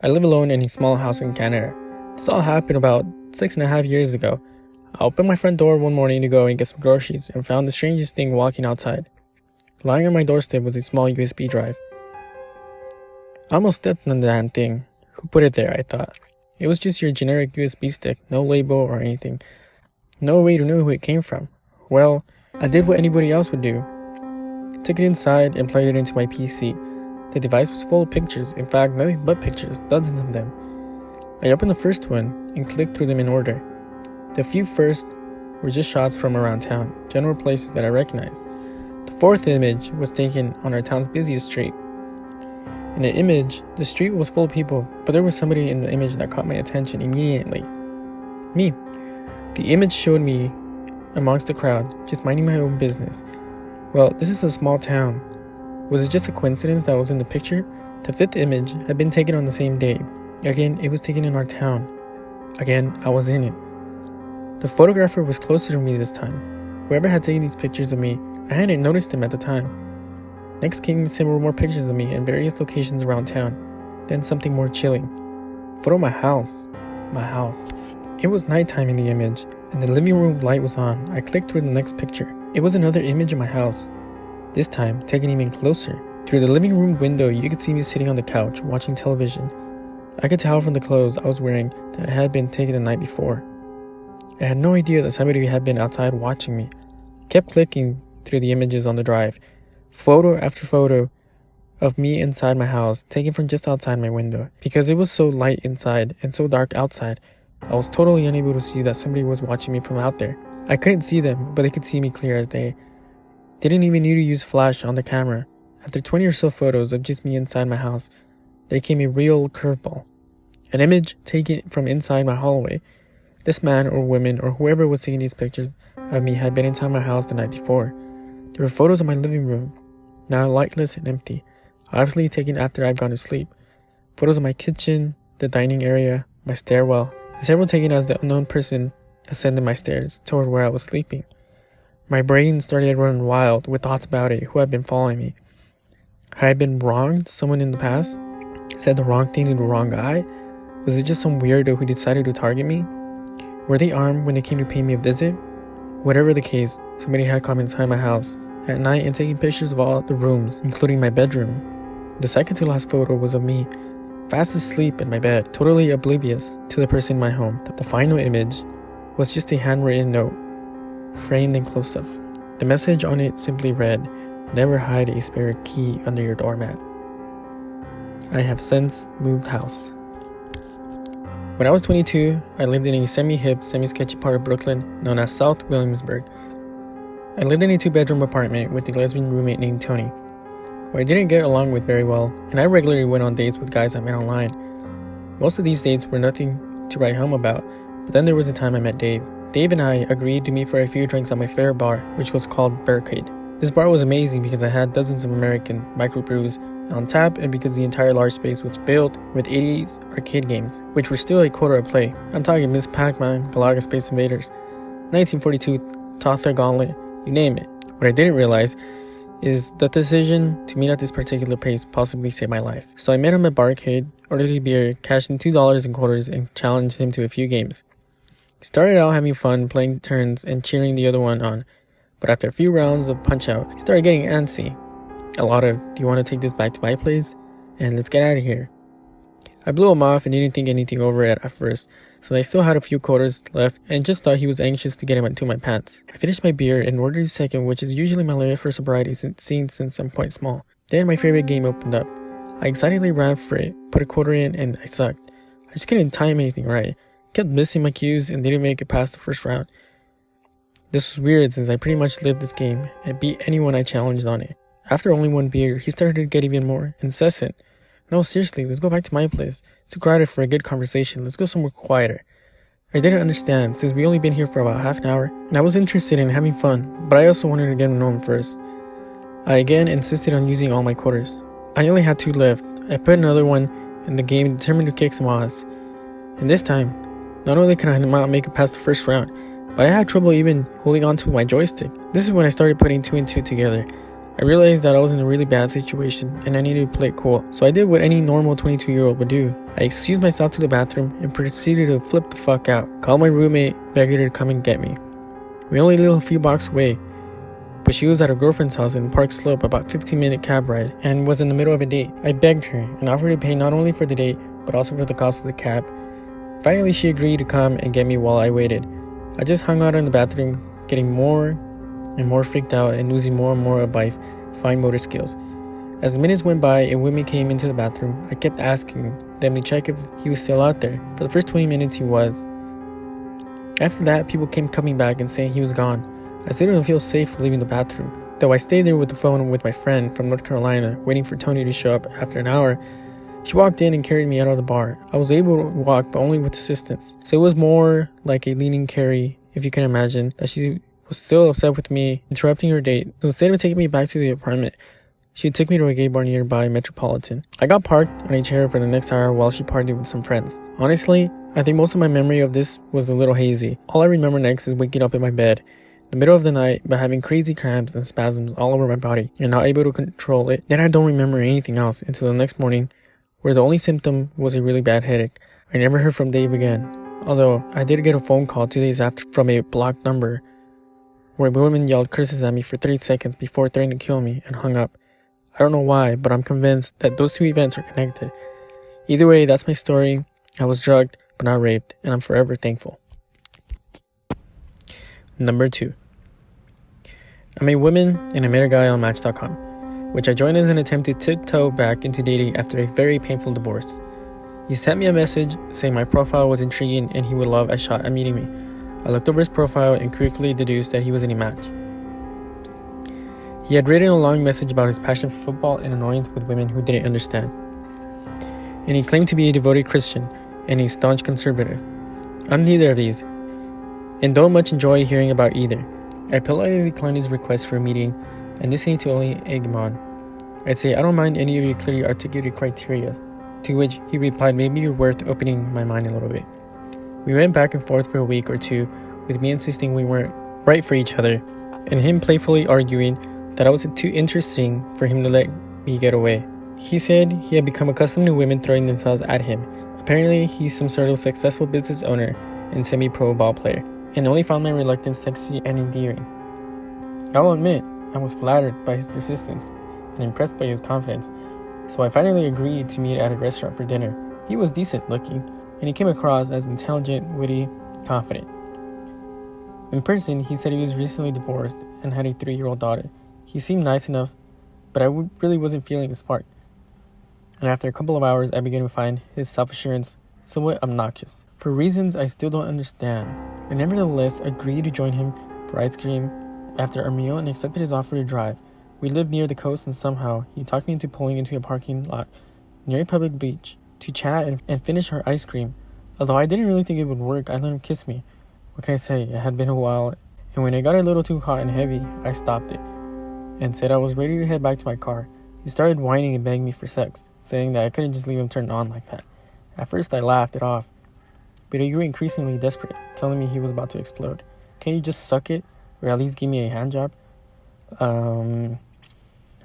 I live alone in a small house in Canada. This all happened about 6.5 years ago. I opened my front door one morning to go and get some groceries and found the strangest thing walking outside. Lying on my doorstep was a small USB drive. I almost stepped on the damn thing. Who put it there, I thought. It was just your generic USB stick, no label or anything. No way to know who it came from. Well, I did what anybody else would do. Took it inside and plugged it into my PC. The device was full of pictures, in fact nothing but pictures, dozens of them. I opened the first one and clicked through them in order. The few first were just shots from around town, general places that I recognized. The fourth image was taken on our town's busiest street. In the image, the street was full of people, but there was somebody in the image that caught my attention immediately. Me. The image showed me amongst the crowd, just minding my own business. Well, this is a small town. Was it just a coincidence that I was in the picture? The fifth image had been taken on the same day. Again, it was taken in our town. Again, I was in it. The photographer was closer to me this time. Whoever had taken these pictures of me, I hadn't noticed them at the time. Next came several more pictures of me in various locations around town. Then something more chilling. Photo of my house. My house. It was nighttime in the image, and the living room light was on. I clicked through the next picture. It was another image of my house. This time, taken even closer. Through the living room window, you could see me sitting on the couch, watching television. I could tell from the clothes I was wearing that it had been taken the night before. I had no idea that somebody had been outside watching me. Kept clicking through the images on the drive. Photo after photo of me inside my house, taken from just outside my window. Because it was so light inside and so dark outside, I was totally unable to see that somebody was watching me from out there. I couldn't see them, but they could see me clear as day. Didn't even need to use flash on the camera. After 20 or so photos of just me inside my house, there came a real curveball. An image taken from inside my hallway. This man or woman or whoever was taking these pictures of me had been inside my house the night before. There were photos of my living room, now lightless and empty, obviously taken after I'd gone to sleep. Photos of my kitchen, the dining area, my stairwell, and several taken as the unknown person ascended my stairs toward where I was sleeping. My brain started running wild with thoughts about it, who had been following me. Had I been wronged to someone in the past? Said the wrong thing to the wrong guy? Was it just some weirdo who decided to target me? Were they armed when they came to pay me a visit? Whatever the case, somebody had come inside my house at night and taken pictures of all the rooms, including my bedroom. The second to last photo was of me, fast asleep in my bed, totally oblivious to the person in my home. The final image was just a handwritten note, framed in close-up. The message on it simply read, "Never hide a spare key under your doormat." I have since moved house. When I was 22, I lived in a semi-hip, semi-sketchy part of Brooklyn known as South Williamsburg. I lived in a 2-bedroom apartment with a lesbian roommate named Tony, who I didn't get along with very well, and I regularly went on dates with guys I met online. Most of these dates were nothing to write home about, but then there was a time I met Dave. Dave and I agreed to meet for a few drinks at my favorite bar, which was called Barricade. This bar was amazing because I had dozens of American microbrews on tap and because the entire large space was filled with 80s arcade games, which were still a quarter a play. I'm talking Miss Pac-Man, Galaga Space Invaders, 1942, Totha Gauntlet, you name it. What I didn't realize is that the decision to meet at this particular place possibly saved my life. So I met him at Barricade, ordered a beer, cashed in $2 in quarters, and challenged him to a few games. We started out having fun, playing turns, and cheering the other one on. But after a few rounds of Punch-Out, he started getting antsy. A lot of, "Do you want to take this back to my place? And let's get out of here." I blew him off and didn't think anything over it at first, so I still had a few quarters left and just thought he was anxious to get him into my pants. I finished my beer and ordered a second, which is usually my limit for sobriety since I'm quite small. Then my favorite game opened up. I excitedly ran for it, put a quarter in, and I sucked. I just couldn't time anything right. Kept missing my cues and didn't make it past the first round. This was weird since I pretty much lived this game and beat anyone I challenged on it. After only one beer, he started to get even more incessant. "No, seriously, let's go back to my place. It's too crowded for a good conversation. Let's go somewhere quieter." I didn't understand since we only been here for about half an hour and I was interested in having fun, but I also wanted to get to know him first. I again insisted on using all my quarters. I only had 2 left. I put another one in the game determined to kick some ass. And this time, not only could I not make it past the first round, but I had trouble even holding on to my joystick. This is when I started putting 2 and 2 together. I realized that I was in a really bad situation and I needed to play it cool. So I did what any normal 22-year-old would do. I excused myself to the bathroom and proceeded to flip the fuck out. Called my roommate, begged her to come and get me. We only lived a few blocks away, but she was at her girlfriend's house in Park Slope, about 15-minute cab ride, and was in the middle of a date. I begged her and offered to pay not only for the date, but also for the cost of the cab. Finally, she agreed to come and get me while I waited. I just hung out in the bathroom, getting more and more freaked out and losing more and more of my fine motor skills. As the minutes went by and women came into the bathroom, I kept asking them to check if he was still out there. For the first 20 minutes, he was. After that, people came coming back and saying he was gone. I still didn't feel safe leaving the bathroom. Though I stayed there with the phone with my friend from North Carolina, waiting for Tony to show up. After an hour, she walked in and carried me out of the bar. I was able to walk, but only with assistance. So it was more like a leaning carry, if you can imagine, that she was still upset with me interrupting her date. So instead of taking me back to the apartment, she took me to a gay bar nearby Metropolitan. I got parked on a chair for the next hour while she partied with some friends. Honestly, I think most of my memory of this was a little hazy. All I remember next is waking up in my bed in the middle of the night by having crazy cramps and spasms all over my body and not able to control it. Then I don't remember anything else until the next morning, where the only symptom was a really bad headache. I never heard from Dave again, although I did get a phone call 2 days after from a blocked number where a woman yelled curses at me for 30 seconds before threatening to kill me and hung up. I don't know why, but I'm convinced that those two events are connected. Either way, that's my story. I was drugged, but not raped, and I'm forever thankful. Number 2. I'm a woman and I met a guy on Match.com, which I joined as an attempt to tiptoe back into dating after a very painful divorce. He sent me a message saying my profile was intriguing and he would love a shot at meeting me. I looked over his profile and quickly deduced that he was in a match. He had written a long message about his passion for football and annoyance with women who didn't understand. And he claimed to be a devoted Christian and a staunch conservative. I'm neither of these, and don't much enjoy hearing about either. I politely declined his request for a meeting, and this seemed to only egg him on. I'd say, I don't mind any of your clearly articulated criteria, to which he replied, maybe you're worth opening my mind a little bit. We went back and forth for a week or two, with me insisting we weren't right for each other, and him playfully arguing that I was too interesting for him to let me get away. He said he had become accustomed to women throwing themselves at him. Apparently, he's some sort of successful business owner and semi-pro ball player, and only found my reluctance sexy and endearing. I'll admit, I was flattered by his persistence and impressed by his confidence, so I finally agreed to meet at a restaurant for dinner. He was decent looking, and he came across as intelligent, witty, confident. In person, he said he was recently divorced and had a 3-year-old daughter. He seemed nice enough, but I really wasn't feeling his spark. And after a couple of hours, I began to find his self-assurance somewhat obnoxious. For reasons I still don't understand, I nevertheless agreed to join him for ice cream after our meal and accepted his offer to drive. We lived near the coast and somehow he talked me into pulling into a parking lot near a public beach to chat and finish our ice cream. Although I didn't really think it would work, I let him kiss me. What can I say? It had been a while, and when it got a little too hot and heavy, I stopped it and said I was ready to head back to my car. He started whining and begging me for sex, saying that I couldn't just leave him turned on like that. At first I laughed it off, but he grew increasingly desperate, telling me he was about to explode. Can't you just suck it, or at least give me a hand job?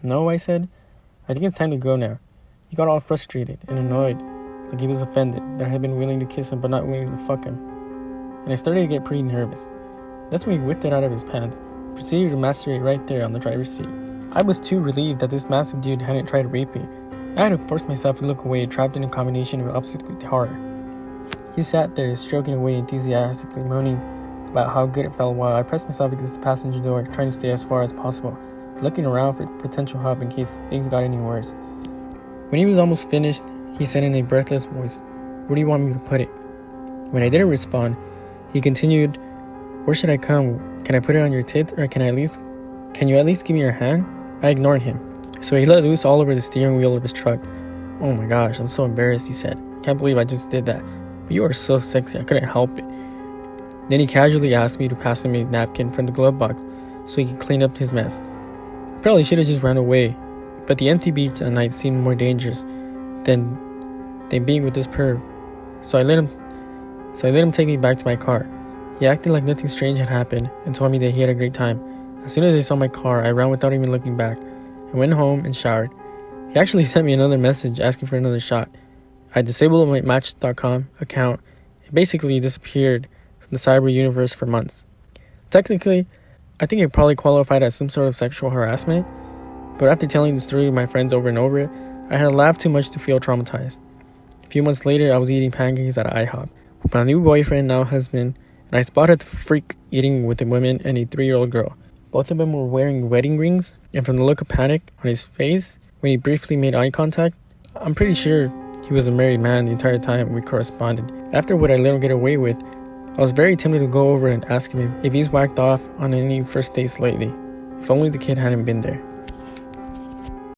No, I said. I think it's time to go now. He got all frustrated and annoyed, like he was offended that I had been willing to kiss him but not willing to fuck him. And I started to get pretty nervous. That's when he whipped it out of his pants, proceeded to masturbate right there on the driver's seat. I was too relieved that this massive dude hadn't tried to rape me. I had to force myself to look away, trapped in a combination of absolute horror. He sat there, stroking away enthusiastically, moaning about how good it felt while I pressed myself against the passenger door, trying to stay as far as possible, looking around for potential help in case things got any worse. When he was almost finished, he said in a breathless voice, "Where do you want me to put it?" When I didn't respond, he continued, "Where should I come? Can I put it on your tit, or can you at least give me your hand?" I ignored him, so he let loose all over the steering wheel of his truck. "Oh my gosh, I'm so embarrassed," he said. "Can't believe I just did that. But you are so sexy, I couldn't help it." Then he casually asked me to pass him a napkin from the glove box so he could clean up his mess. I probably should have just ran away, but the empty beach at night seemed more dangerous than being with this perv. So I let him take me back to my car. He acted like nothing strange had happened and told me that he had a great time. As soon as I saw my car, I ran without even looking back. I went home and showered. He actually sent me another message asking for another shot. I disabled my Match.com account and basically disappeared from the cyber universe for months. Technically, I think it probably qualified as some sort of sexual harassment, but after telling the story to my friends over and over, I had laughed too much to feel traumatized. A few months later, I was eating pancakes at IHOP with my new boyfriend, now husband, and I spotted the freak eating with a woman and a 3-year-old girl. Both of them were wearing wedding rings, and from the look of panic on his face when he briefly made eye contact, I'm pretty sure he was a married man the entire time we corresponded. After what I let him get away with, I was very tempted to go over and ask him if he's whacked off on any first dates lately. If only the kid hadn't been there.